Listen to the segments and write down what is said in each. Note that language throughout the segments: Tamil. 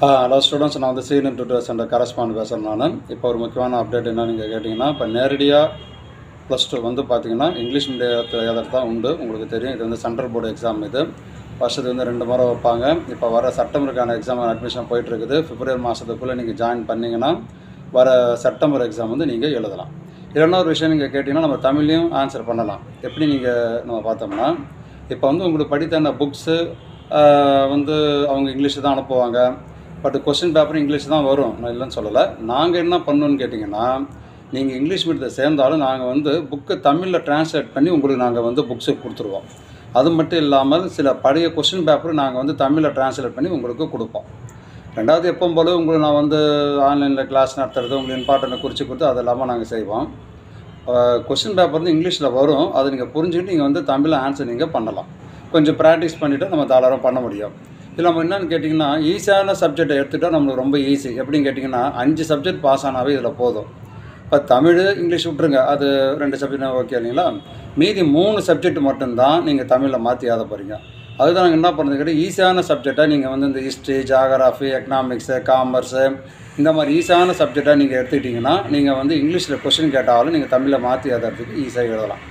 ஹலோ ஸ்டூடெண்ட்ஸ், நான் வந்து சீனியர் டியூட்டர் சென்டர் கரஸ்பாண்ட் பேசுகிறேன். நான் இப்போ ஒரு முக்கியமான அப்டேட் என்ன நீங்கள் கேட்டிங்கன்னா, இப்போ நேரடியாக +2 வந்து பார்த்தீங்கன்னா இங்கிலீஷ் மீடியத்தில் எழுதுறது தான் உண்டு. உங்களுக்கு தெரியும், இது வந்து சென்ட்ரல் போர்டு எக்ஸாம். இது வருஷத்துக்கு வந்து 2 முறை வைப்பாங்க. இப்போ வர செப்டம்பருக்கான எக்ஸாம் அட்மிஷன் போயிட்டுருக்குது. பிப்ரவரி மாதத்துக்குள்ளே நீங்கள் ஜாயின் பண்ணிங்கன்னா வர செப்டம்பர் எக்ஸாம் வந்து நீங்கள் எழுதலாம். இல்லைன்னா ஒரு விஷயம் நீங்கள் கேட்டிங்கன்னா நம்ம தமிழ்லையும் ஆன்சர் பண்ணலாம். எப்படி நம்ம பார்த்தோம்னா, இப்போ வந்து உங்களுக்கு படித்த அந்த புக்ஸு வந்து அவங்க இங்கிலீஷில் தான் அனுப்புவாங்க. பட் கொஸ்டின் பேப்பர் இங்கிலீஷ் தான் வரும், நான் இல்லைன்னு சொல்லலை. நாங்கள் என்ன பண்ணணுன்னு கேட்டிங்கன்னா, நீங்கள் இங்கிலீஷ் மீடியத்தை சேர்ந்தாலும் நாங்கள் வந்து புக்கை தமிழில் ட்ரான்ஸ்லேட் பண்ணி உங்களுக்கு நாங்கள் வந்து புக்ஸு கொடுத்துருவோம். அது மட்டும் இல்லாமல் சில பழைய கொஸ்டின் பேப்பர் நாங்கள் வந்து தமிழில் ட்ரான்ஸ்லேட் பண்ணி உங்களுக்கு கொடுப்போம். ரெண்டாவது, எப்பவும் போல உங்களுக்கு நான் வந்து ஆன்லைனில் கிளாஸ் நடத்துறது, உங்களுக்கு இம்பார்ட்டண்ட்டை குறித்து கொடுத்து அது இல்லாமல் நாங்கள் செய்வோம். கொஸ்டின் பேப்பர் வந்து இங்கிலீஷில் வரும், அதை நீங்கள் புரிஞ்சுக்கிட்டு நீங்கள் வந்து தமிழில் ஆன்சர் நீங்கள் பண்ணலாம். கொஞ்சம் ப்ராக்டிஸ் பண்ணிவிட்டு நம்ம தாராளம் பண்ண முடியும். இதில் நம்ம என்னென்னு கேட்டிங்கன்னா, ஈஸியான சப்ஜெக்டை எடுத்துகிட்டால் நம்மளுக்கு ரொம்ப ஈஸி. எப்படின்னு கேட்டிங்கன்னா, 5 சப்ஜெக்ட் பாஸ் ஆனாவே இதில் போதும். இப்போ தமிழ், இங்கிலீஷ் விட்டுருங்க, அது 2 சப்ஜெக்ட் ஓகே இல்லைங்களா. மீதி 3 சப்ஜெக்ட் மட்டும்தான் நீங்கள் தமிழில் மாற்றி எழுத போகிறீங்க. அதுதான் நாங்கள் என்ன பண்ணுறது கேட்டால், ஈஸியான சப்ஜெக்டாக நீங்கள் வந்து இந்த ஹிஸ்ட்ரி, ஜாகிராஃபி, எக்கனாமிக்ஸு, காமர்ஸு, இந்த மாதிரி ஈஸியான சப்ஜெக்டாக நீங்கள் எடுத்துக்கிட்டிங்கன்னா நீங்கள் வந்து இங்கிலீஷில் கொஸ்டின் கேட்டாலும் நீங்கள் தமிழில் மாற்றி எழுதுறதுக்கு ஈஸியாக எழுதலாம்.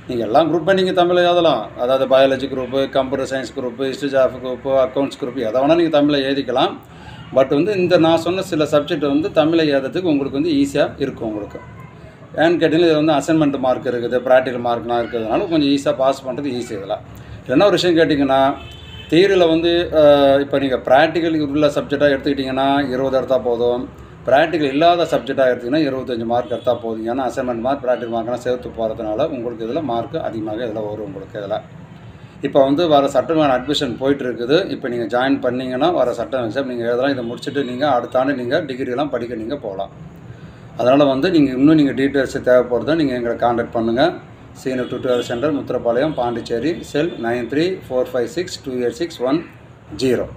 நீங்கள் எல்லா குரூப்பை நீங்கள் தமிழில் எழுதலாம். அதாவது biology group, computer science group, history ஜாஃப் குரூப்பு, அக்கௌண்ட்ஸ் குரூப்பு, எதை வேணால் நீங்கள் தமிழில் எழுதிக்கலாம். பட் வந்து இந்த நான் சொன்ன சில சப்ஜெக்ட் வந்து தமிழில் எழுதுறதுக்கு உங்களுக்கு வந்து ஈஸியாக இருக்கும். உங்களுக்கு ஏன்னு கேட்டிங்கன்னா, இது வந்து அசைன்மெண்ட் மார்க் இருக்குது, ப்ராக்டிக்கல் மார்க்லாம் இருக்கிறதுனால கொஞ்சம் ஈஸியாக பாஸ் பண்ணுறது ஈஸி. இதெல்லாம் என்ன ஒரு விஷயம் கேட்டிங்கன்னா, தியரியில் வந்து இப்போ நீங்கள் ப்ராக்டிக்கல் உள்ள சப்ஜெக்டாக எடுத்துக்கிட்டிங்கன்னா 20 எடுத்தால் போதும். ப்ராக்டிக்கல் இல்லாத சப்ஜெக்டாக எடுத்திங்கன்னா 25 மார்க் எடுத்தால் போதும். ஏன்னா அசைன்மெண்ட் மார்க், ப்ராக்டிக்கல் மார்க்லாம் சேர்த்து போகிறதுனால உங்களுக்கு இதில் மார்க்கு அதிகமாக இதில் வரும். உங்களுக்கு இதில் இப்போ வந்து வர சட்டமான அட்மிஷன் போயிட்டுருக்குது. இப்போ நீங்கள் ஜாயின் பண்ணிங்கன்னா வர சட்டம் எக்ஸாம் நீங்கள் எழுதலாம். இதை முடிச்சுட்டு நீங்கள் அடுத்த ஆண்டு நீங்கள் டிகிரிலாம் படிக்க நீங்கள் போகலாம். அதனால் வந்து நீங்கள் டீட்டெயில்ஸ் தேவைப்படுறதா நீங்கள் எங்களை கான்டாக்ட் பண்ணுங்கள். Senior tutor centre, Muthirapalayam, Pondicherry. Cell 9345628610.